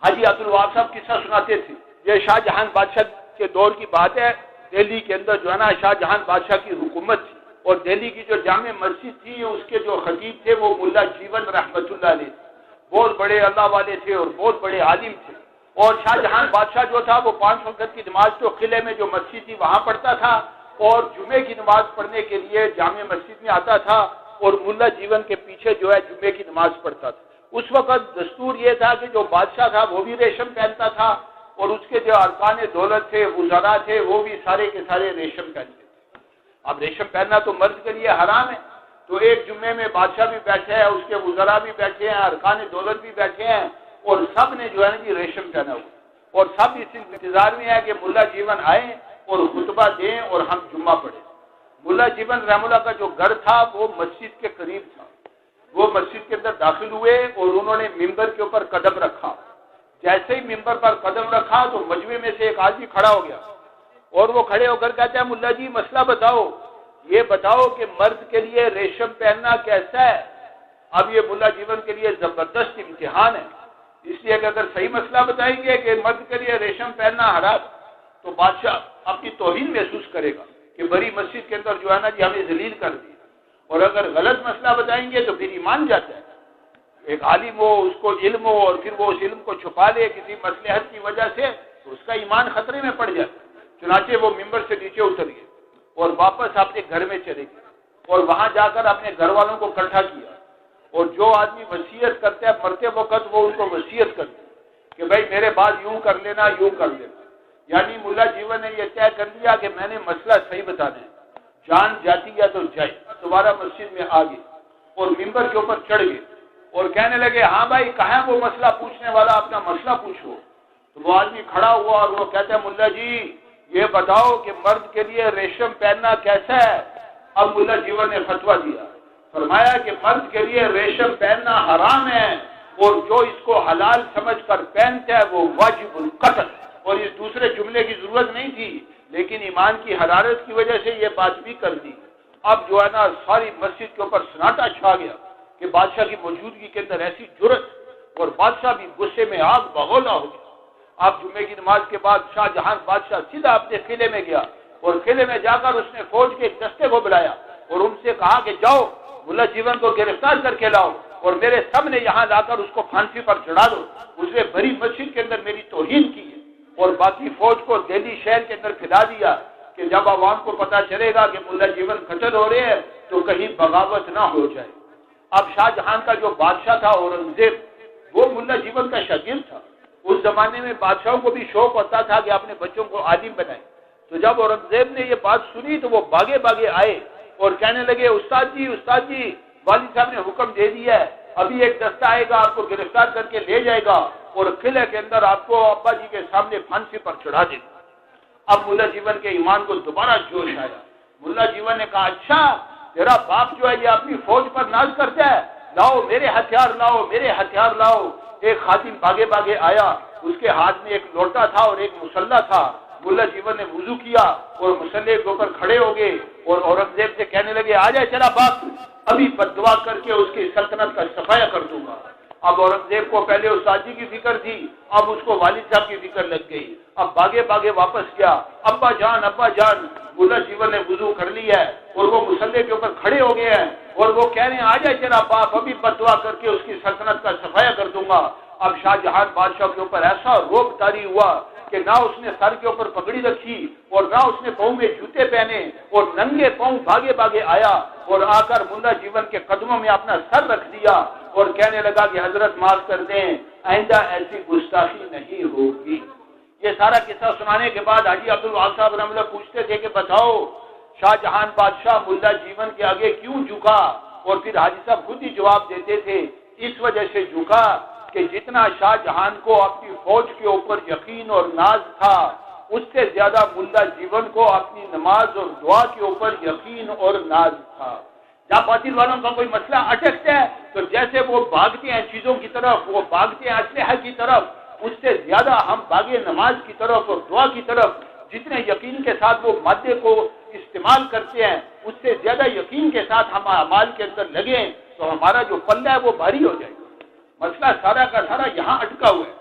حاجی عبد الوہاب صاحب قصہ سناتے تھے، یہ شاہ جہان بادشاہ کے دور کی بات ہے، دہلی کے اندر جو ہے نا شاہ جہان بادشاہ کی حکومت تھی، اور دہلی کی جو جامع مسجد تھی اس کے جو خطیب تھے وہ ملا جیون رحمت اللہ علیہ تھے، بہت بڑے اللہ والے تھے اور بہت بڑے عالم تھے۔ اور شاہ جہان بادشاہ جو تھا وہ 5 وقت کی نماز تو قلعے میں جو مسجد تھی وہاں پڑھتا تھا، اور جمعے کی نماز پڑھنے کے لیے جامع مسجد میں آتا تھا، اور ملا جیون کے پیچھے جو ہے جمعے کی نماز پڑھتا تھا۔ اس وقت دستور یہ تھا کہ جو بادشاہ تھا وہ بھی ریشم پہنتا تھا، اور اس کے جو ارکان دولت تھے، وزراء تھے، وہ بھی سارے کے سارے ریشم پہنتے تھے۔ اب ریشم پہننا تو مرد کے لیے حرام ہے، تو ایک جمعے میں بادشاہ بھی بیٹھے ہیں، اس کے وزراء بھی بیٹھے ہیں، ارکان دولت بھی بیٹھے ہیں، اور سب نے جو ہے نا ریشم پہنا ہوا، اور سب اس انتظار میں ہے کہ ملا جیون آئے اور خطبہ دیں اور ہم جمعہ پڑھیں۔ ملا جیون رحم اللہ کا جو گھر تھا وہ مسجد کے قریب تھا، وہ مسجد کے اندر داخل ہوئے اور انہوں نے ممبر کے اوپر قدم رکھا۔ جیسے ہی ممبر پر قدم رکھا تو مجمع میں سے ایک آدمی کھڑا ہو گیا، اور وہ کھڑے ہو کر کہتا ہے ملا جی مسئلہ بتاؤ، یہ بتاؤ کہ مرد کے لیے ریشم پہننا کیسا ہے؟ اب یہ ملا جیون کے لیے زبردست امتحان ہے، اس لیے کہ اگر صحیح مسئلہ بتائیں گے کہ مرد کے لیے ریشم پہننا حرام تو بادشاہ اپنی توہین محسوس کرے گا کہ بڑی مسجد کے اندر جو ہے نا جی ہمیں ذلیل کر دی، اور اگر غلط مسئلہ بتائیں گے تو پھر ایمان جاتا ہے۔ ایک عالم ہو، اس کو علم ہو، اور پھر وہ اس علم کو چھپا لے کسی مصلحت کی وجہ سے تو اس کا ایمان خطرے میں پڑ جاتا ہے۔ چنانچہ وہ ممبر سے نیچے اتر گئے اور واپس اپنے گھر میں چلے گئے، اور وہاں جا کر اپنے گھر والوں کو اکٹھا کیا، اور جو آدمی وصیت کرتا ہے مرتے وقت وہ ان کو وصیت کرتے کہ بھائی میرے بعد یوں کر لینا، یوں کر لینا۔ یعنی ملا جیون نے یہ طے کر لیا کہ میں نے مسئلہ صحیح بتانا ہے، جان جاتی ہے تو جائے۔ دوبارہ مسجد میں آ گئے اور ممبر کے اوپر چڑھ گئے اور کہنے لگے ہاں بھائی کہاں وہ مسئلہ پوچھنے والا، اپنا مسئلہ پوچھو۔ تو وہ آدمی کھڑا ہوا اور وہ کہتا ہے ملا جی یہ بتاؤ کہ مرد کے لیے ریشم پہننا کیسا ہے؟ اب ملا جیون نے فتویٰ دیا، فرمایا کہ مرد کے لیے ریشم پہننا حرام ہے، اور جو اس کو حلال سمجھ کر پہنتا ہے وہ واجب القتل۔ اور اس دوسرے جملے کی ضرورت نہیں تھی، لیکن ایمان کی حرارت کی وجہ سے یہ بات بھی کر دی۔ اب جو ہے نا ساری مسجد کے اوپر سناٹا چھا گیا کہ بادشاہ کی موجودگی کے اندر ایسی جرت، اور بادشاہ بھی غصے میں آگ بگولا ہو گیا۔ اب جمعے کی نماز کے بعد شاہ جہان بادشاہ سیدھا اپنے قلعے میں گیا، اور قلعے میں جا کر اس نے فوج کے ایک دستے کو بلایا اور ان سے کہا کہ جاؤ ملا جیون کو گرفتار کر کے لاؤ، اور میرے سامنے یہاں لا کر اس کو پھانسی پر چڑھا دو، اس نے بڑی مسجد کے اندر میری توہین کی ہے۔ اور باقی فوج کو دہلی شہر کے اندر پھیلا دیا کہ جب عوام کو پتا چلے گا کہ ملا جیون قتل ہو رہے ہیں تو کہیں بغاوت نہ ہو جائے۔ اب شاہ جہان کا جو بادشاہ تھا اورنگزیب، وہ ملا جیون کا شاگرد تھا۔ اس زمانے میں بادشاہوں کو بھی شوق ہوتا تھا کہ اپنے بچوں کو عالم بنائیں، تو جب اورنگزیب نے یہ بات سنی تو وہ باغے باغے آئے اور کہنے لگے استاد جی والد صاحب نے حکم دے دیا ہے، ابھی ایک دستہ آئے گا آپ کو گرفتار کر کے لے جائے گا اور قلعے کے اندر آپ کو ابا جی کے سامنے پھانسی پر چڑھا دے گا۔ اب ملا جیون کے ایمان کو دوبارہ جوش آیا۔ ملا جیون نے کہا اچھا تیرا باپ جو ہے یہ اپنی فوج پر ناز کرتا ہے، لاؤ میرے ہتھیار لاؤ، میرے ہتھیار لاؤ۔ ایک خادم باغے باغے آیا، اس کے ہاتھ میں ایک لوٹا تھا اور ایک مسلح تھا۔ ملا جیون نے وضو کیا اور مسلح کے اوپر کھڑے ہو گئے اور اورنگزیب سے کہنے لگے آ جائے تیرا باپ، ابھی بددعا کر کے اس کی سلطنت کا صفایا کر دوں گا۔ اب اورنگزیب کو پہلے استاد جی کی فکر تھی، اب اس کو والد صاحب کی فکر لگ گئی۔ اب باغے باغے واپس گیا، ابا جان ملا جیون نے وضو کر لی ہے اور وہ مسلح کے اوپر کھڑے ہو گئے ہیں اور وہ کہہ رہے ہیں آ جائے تیرا باپ، ابھی بددعا کر کے اس کی سلطنت کا صفایا کر دوں گا۔ اب شاہ جہان بادشاہ کے اوپر ایسا روب طاری ہوا کہ نہ اس نے سر کے اوپر پگڑی رکھی اور نہ اس نے پاؤں میں جوتے پہنے، اور ننگے پاؤں بھاگے بھاگے آیا اور آ کر ملا جیون کے قدموں میں اپنا سر رکھ دیا اور کہنے لگا کہ حضرت معاف کر دیں، آئندہ ایسی گستاخی نہیں ہوگی۔ یہ سارا قصہ سنانے کے بعد حاجی عبد الوہاب صاحب رحمۃ اللہ پوچھتے تھے کہ بتاؤ شاہ جہان بادشاہ ملا جیون کے آگے کیوں جھکا؟ اور پھر حاجی صاحب خود ہی جواب دیتے تھے اس وجہ سے جھکا کہ جتنا شاہ جہان کو اپنی فوج کے اوپر یقین اور ناز تھا، اس سے زیادہ ملا جیون کو اپنی نماز اور دعا کے اوپر یقین اور ناز تھا۔ جب باطل والوں کا کوئی مسئلہ اٹکتا ہے تو جیسے وہ بھاگتے ہیں چیزوں کی طرف، وہ بھاگتے ہیں اسلحہ کی طرف، اس سے زیادہ ہم بھاگے نماز کی طرف اور دعا کی طرف۔ جتنے یقین کے ساتھ وہ مادے کو استعمال کرتے ہیں، اس سے زیادہ یقین کے ساتھ ہم اعمال کے اندر لگیں تو ہمارا جو پلہ ہے وہ بھاری ہو جائے گا۔ مسئلہ سارا کا سارا یہاں اٹکا ہوا ہے۔